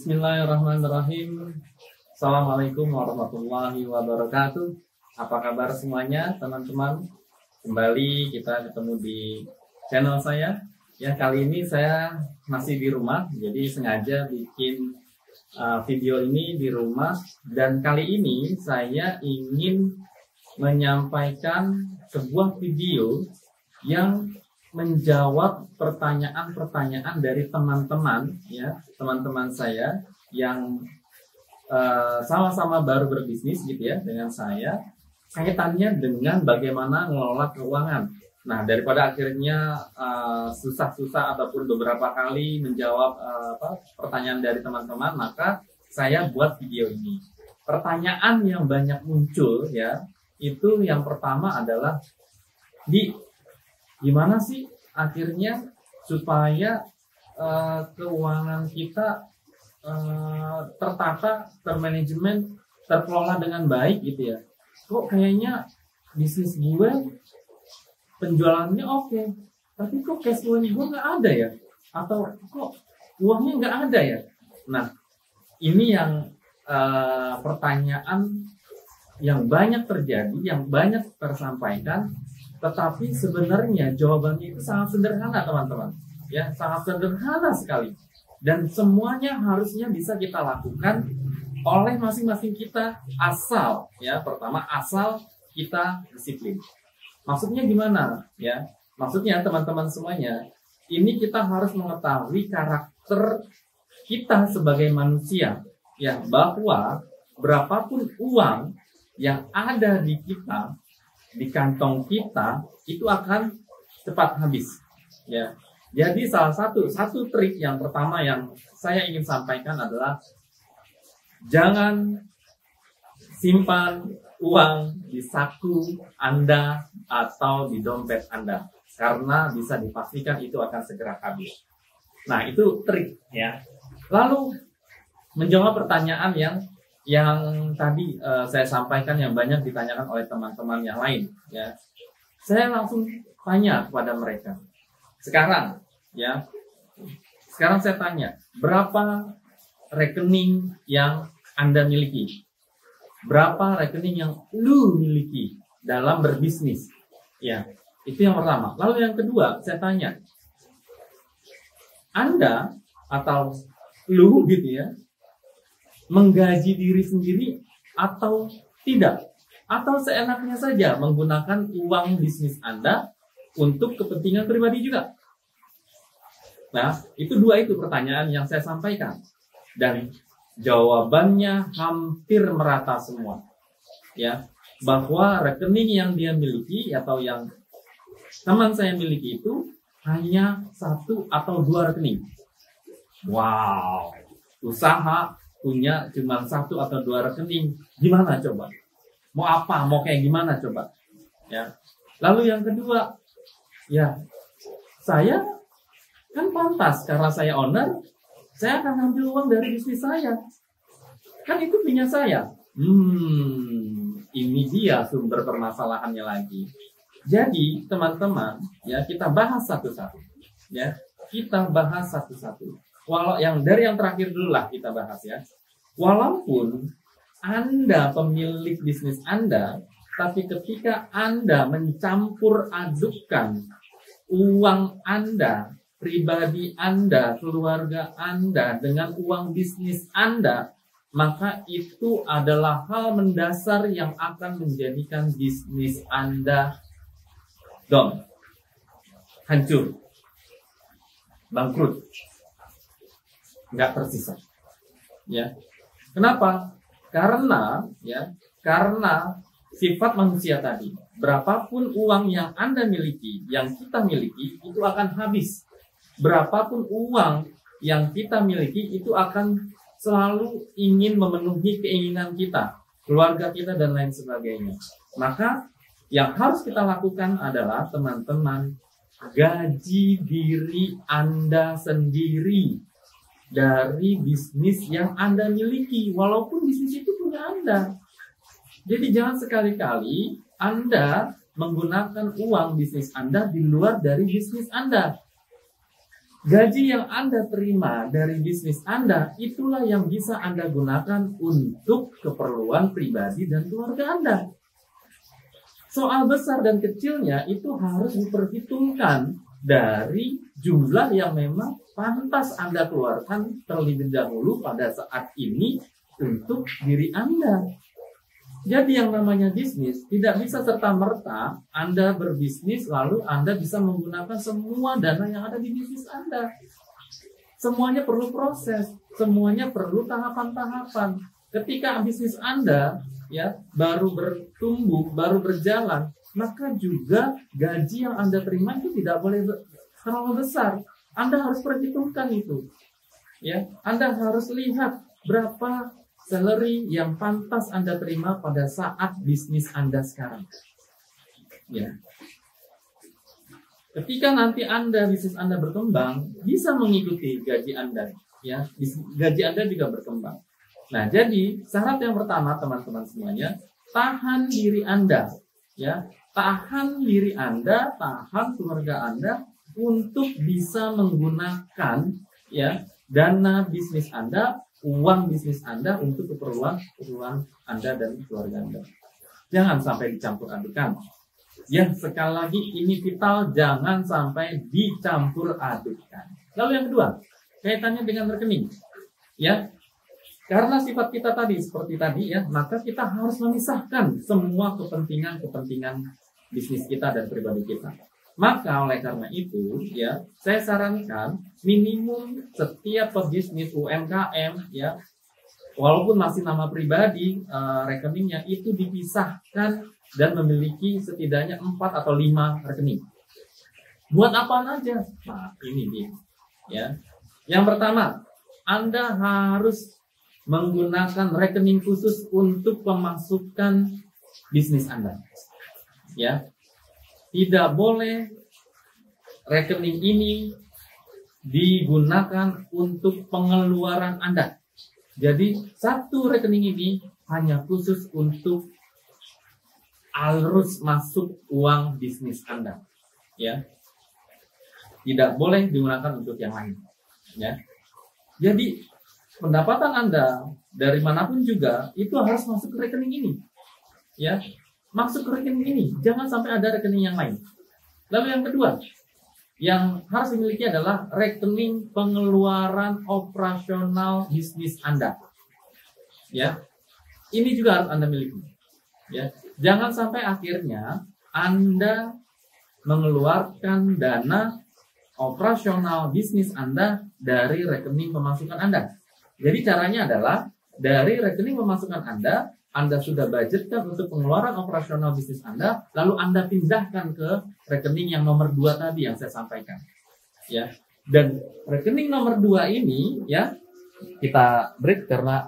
Bismillahirrahmanirrahim. Assalamualaikum warahmatullahi wabarakatuh. Apa kabar semuanya teman-teman? Kembali kita ketemu di channel saya. Ya, kali ini saya masih di rumah, jadi sengaja bikin video ini di rumah. Dan kali ini saya ingin menyampaikan sebuah video yang menjawab pertanyaan-pertanyaan dari teman-teman, ya, teman-teman saya yang sama-sama baru berbisnis gitu ya dengan saya, kaitannya dengan bagaimana mengelola keuangan. Nah, daripada akhirnya susah-susah ataupun beberapa kali menjawab pertanyaan dari teman-teman, maka saya buat video ini. Pertanyaan yang banyak muncul ya, itu yang pertama adalah gimana sih akhirnya supaya keuangan kita tertata, termanajemen, terkelola dengan baik gitu ya. Kok kayaknya bisnis gue penjualannya oke, tapi kok cash flow gue nggak ada ya? Atau kok uangnya nggak ada ya? Nah, ini yang pertanyaan yang banyak terjadi, yang banyak tersampaikan. Tetapi sebenarnya jawabannya itu sangat sederhana teman-teman, ya, sangat sederhana sekali, dan semuanya harusnya bisa kita lakukan oleh masing-masing kita, asal ya, pertama asal kita disiplin. Maksudnya gimana ya? Maksudnya teman-teman semuanya, ini kita harus mengetahui karakter kita sebagai manusia, ya, bahwa berapapun uang yang ada di kita, di kantong kita, itu akan cepat habis ya. Jadi salah satu trik yang pertama yang saya ingin sampaikan adalah jangan simpan uang di saku Anda atau di dompet Anda, karena bisa dipastikan itu akan segera habis. Nah, itu trik ya. Lalu menjawab pertanyaan yang tadi saya sampaikan, yang banyak ditanyakan oleh teman-teman yang lain ya. Saya langsung tanya kepada mereka. Sekarang saya tanya, berapa rekening yang Anda miliki? Berapa rekening yang lu miliki dalam berbisnis? Ya, itu yang pertama. Lalu yang kedua, saya tanya, Anda atau lu gitu ya, menggaji diri sendiri atau tidak? Atau seenaknya saja menggunakan uang bisnis Anda untuk kepentingan pribadi juga? Nah, itu pertanyaan yang saya sampaikan. Dan jawabannya hampir merata semua. Ya, bahwa rekening yang dia miliki atau yang teman saya miliki itu hanya 1 atau 2 rekening. Wow, usaha punya cuma 1 atau 2 rekening, gimana coba? Mau apa? Mau kayak gimana coba? Ya. Lalu yang kedua, ya, saya kan pantas karena saya owner, saya akan ambil uang dari bisnis saya. Kan itu punya saya. Ini dia sumber permasalahannya lagi. Jadi teman-teman, ya, kita bahas satu-satu. Ya, kita bahas satu-satu. Walau dari yang terakhir dulu lah kita bahas ya. Walaupun Anda pemilik bisnis Anda, tapi ketika Anda mencampur adukkan uang Anda, pribadi Anda, keluarga Anda dengan uang bisnis Anda, maka itu adalah hal mendasar yang akan menjadikan bisnis Anda down, hancur, bangkrut, nggak tersisa. Ya, kenapa? Karena sifat manusia tadi, berapapun uang yang Anda miliki, yang kita miliki, itu akan habis. Berapapun uang yang kita miliki, itu akan selalu ingin memenuhi keinginan kita, keluarga kita, dan lain sebagainya. Maka yang harus kita lakukan adalah, teman-teman, gaji diri Anda sendiri dari bisnis yang Anda miliki, walaupun bisnis itu punya Anda. Jadi jangan sekali-kali Anda menggunakan uang bisnis Anda di luar dari bisnis Anda. gaji yang Anda terima dari bisnis Anda, itulah yang bisa Anda gunakan untuk keperluan pribadi dan keluarga Anda. Soal besar dan kecilnya itu harus diperhitungkan dari jumlah yang memang pantas Anda keluarkan terlebih dahulu pada saat ini untuk diri Anda. Jadi yang namanya bisnis tidak bisa serta-merta Anda berbisnis lalu Anda bisa menggunakan semua dana yang ada di bisnis Anda. Semuanya perlu proses, semuanya perlu tahapan-tahapan. Ketika bisnis Anda baru bertumbuh, baru berjalan, maka juga gaji yang Anda terima itu tidak boleh terlalu besar. Anda harus perhitungkan itu. Anda harus lihat berapa salary yang pantas Anda terima pada saat bisnis Anda sekarang. Ketika nanti bisnis Anda berkembang, bisa mengikuti gaji Anda. Gaji Anda juga berkembang. Nah, jadi syarat yang pertama teman-teman semuanya, tahan diri Anda, tahan diri Anda, tahan keluarga Anda untuk bisa menggunakan dana bisnis Anda, uang bisnis Anda untuk keperluan Anda dan keluarga Anda. Jangan sampai dicampur adukan. Sekali lagi ini vital, jangan sampai dicampur adukan. Lalu yang kedua, kaitannya dengan rekening. Karena sifat kita tadi seperti tadi maka kita harus memisahkan semua kepentingan bisnis kita dan pribadi kita. Maka oleh karena itu saya sarankan minimum setiap pebisnis UMKM walaupun masih nama pribadi rekeningnya itu dipisahkan dan memiliki setidaknya 4 atau 5 rekening. Buat apa aja? Nah, ini dia. Yang pertama, Anda harus menggunakan rekening khusus untuk pemasukan bisnis Anda. Tidak boleh rekening ini digunakan untuk pengeluaran Anda. Jadi satu rekening ini hanya khusus untuk arus masuk uang bisnis Anda. Tidak boleh digunakan untuk yang lain. Jadi pendapatan Anda dari manapun juga itu harus masuk ke rekening ini. Masuk ke rekening ini, jangan sampai ada rekening yang lain. Lalu yang kedua, yang harus dimiliki adalah rekening pengeluaran operasional bisnis Anda. Ini juga harus Anda miliki. Jangan sampai akhirnya Anda mengeluarkan dana operasional bisnis Anda dari rekening pemasukan Anda. Jadi caranya adalah dari rekening pemasukan Anda sudah budgetkan untuk pengeluaran operasional bisnis Anda, lalu Anda pindahkan ke rekening yang nomor 2 tadi yang saya sampaikan. Dan rekening nomor 2 ini kita break karena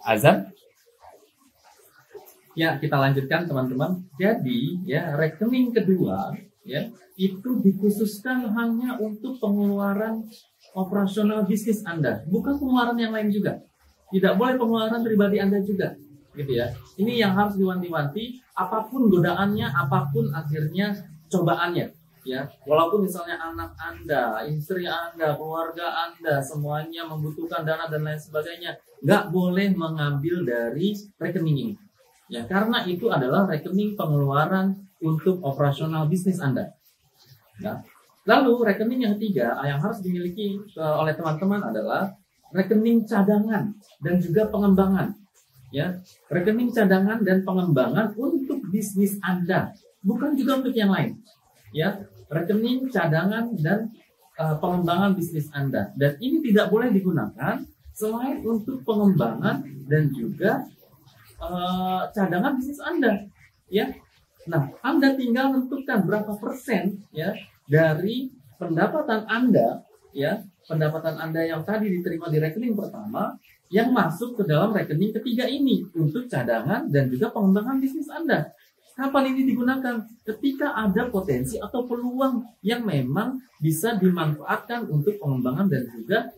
azan. Kita lanjutkan teman-teman. Jadi rekening kedua itu dikhususkan hanya untuk pengeluaran operasional bisnis Anda, bukan pengeluaran yang lain juga. Tidak boleh pengeluaran pribadi Anda juga, Ini yang harus diwanti-wanti. Apapun godaannya, apapun akhirnya cobaannya, Walaupun misalnya anak Anda, istri Anda, keluarga Anda, semuanya membutuhkan dana dan lain sebagainya, nggak boleh mengambil dari rekening ini, karena itu adalah rekening pengeluaran untuk operasional bisnis Anda. Lalu rekening yang ketiga yang harus dimiliki oleh teman-teman adalah rekening cadangan dan juga pengembangan. Rekening cadangan dan pengembangan untuk bisnis Anda, bukan juga untuk yang lain. Rekening cadangan dan pengembangan bisnis Anda, dan ini tidak boleh digunakan selain untuk pengembangan dan juga cadangan bisnis Anda. Nah, Anda tinggal menentukan berapa persen dari pendapatan Anda, pendapatan Anda yang tadi diterima di rekening pertama yang masuk ke dalam rekening ketiga ini untuk cadangan dan juga pengembangan bisnis Anda. Kapan ini digunakan? Ketika ada potensi atau peluang yang memang bisa dimanfaatkan untuk pengembangan dan juga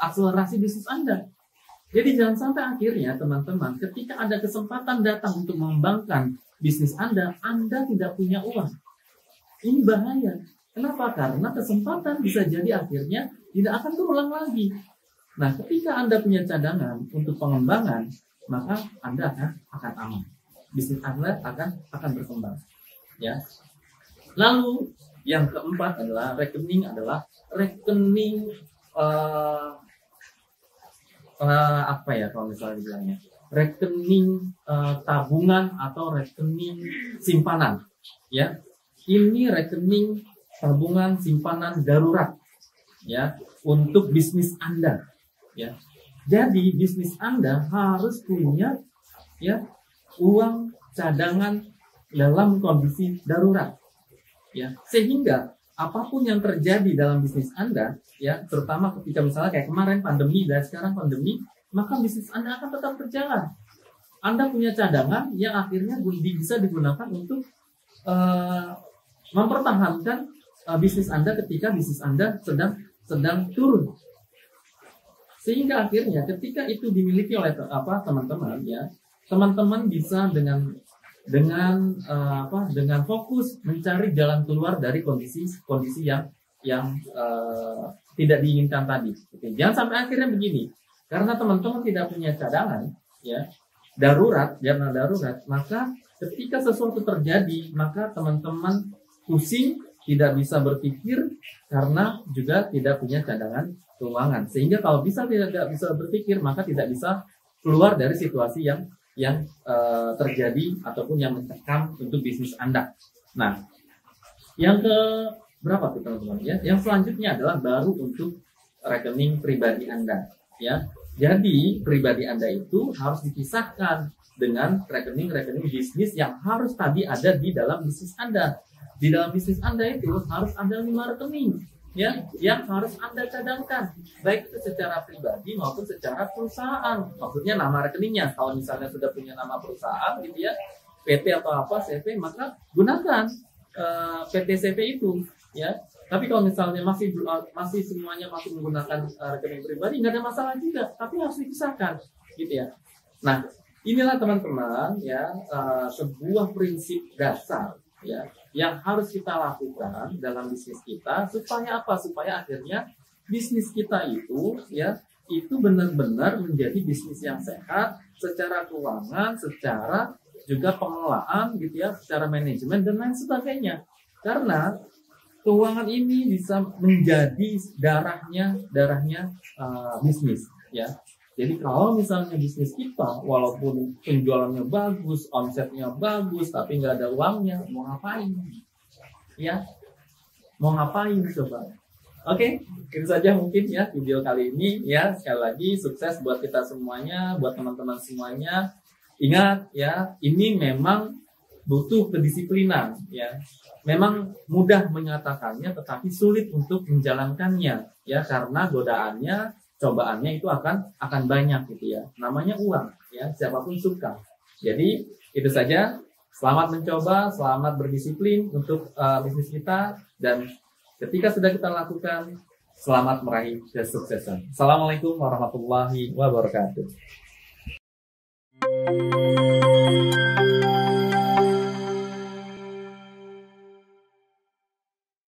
akselerasi bisnis Anda. Jadi jangan sampai akhirnya teman-teman ketika ada kesempatan datang untuk mengembangkan bisnis Anda tidak punya uang. Ini bahaya. Kenapa? Karena kesempatan bisa jadi akhirnya tidak akan terulang lagi. Nah, ketika Anda punya cadangan untuk pengembangan, maka Anda akan aman. Bisnis Anda akan berkembang. Ya. Lalu yang keempat adalah rekening apa ya kalau misalnya dibilangnya, rekening tabungan atau rekening simpanan. Ya, ini rekening tabungan simpanan darurat. Ya, untuk bisnis Anda. Ya, jadi bisnis Anda harus punya ya uang cadangan dalam kondisi darurat. Ya, sehingga apapun yang terjadi dalam bisnis Anda, ya, terutama ketika misalnya kayak kemarin pandemi dan sekarang pandemi, maka bisnis Anda akan tetap berjalan. Anda punya cadangan yang akhirnya bisa digunakan untuk mempertahankan bisnis Anda ketika bisnis Anda sedang turun. Sehingga akhirnya ketika itu dimiliki oleh teman-teman, ya, teman-teman bisa dengan fokus mencari jalan keluar dari kondisi yang tidak diinginkan tadi. Oke, jangan sampai akhirnya begini, karena teman-teman tidak punya cadangan, ya, dana darurat, maka ketika sesuatu terjadi, maka teman-teman pusing, tidak bisa berpikir karena juga tidak punya cadangan keuangan. Sehingga kalau tidak bisa berpikir, maka tidak bisa keluar dari situasi yang terjadi ataupun yang mencekam untuk bisnis Anda. Nah, yang ke berapa tuh teman-teman ya? Yang selanjutnya adalah baru untuk rekening pribadi Anda, ya. Jadi pribadi Anda itu harus dipisahkan dengan rekening-rekening bisnis yang harus tadi ada di dalam bisnis Anda. Di dalam bisnis Anda itu harus ada 5 rekening, ya, yang harus Anda cadangkan, baik itu secara pribadi maupun secara perusahaan. Maksudnya nama rekeningnya. Kalau misalnya sudah punya nama perusahaan gitu ya, PT atau apa, CV, maka gunakan PT CV itu, ya. Tapi kalau misalnya masih semuanya masih menggunakan rekening pribadi, nggak ada masalah juga, tapi harus dipisahkan, gitu ya. Nah, inilah teman-teman ya, sebuah prinsip dasar, ya, yang harus kita lakukan dalam bisnis kita supaya apa? Supaya akhirnya bisnis kita itu, ya, itu benar-benar menjadi bisnis yang sehat secara keuangan, secara juga pengelolaan, gitu ya, secara manajemen dan lain sebagainya. Karena keuangan ini bisa menjadi darahnya bisnis, ya. Jadi kalau misalnya bisnis kita walaupun penjualannya bagus, omsetnya bagus, tapi nggak ada uangnya, mau ngapain? Ya, mau ngapain coba? Oke, itu saja mungkin ya video kali ini ya. Sekali lagi sukses buat kita semuanya, buat teman-teman semuanya. Ingat ya, ini memang butuh kedisiplinan ya. Memang mudah menyatakannya, tetapi sulit untuk menjalankannya ya, karena godaannya, cobaannya itu akan banyak gitu ya. Namanya uang ya, siapapun suka. Jadi itu saja. Selamat mencoba, selamat berdisiplin untuk bisnis kita, dan ketika sudah kita lakukan, selamat meraih kesuksesan. Assalamualaikum warahmatullahi wabarakatuh.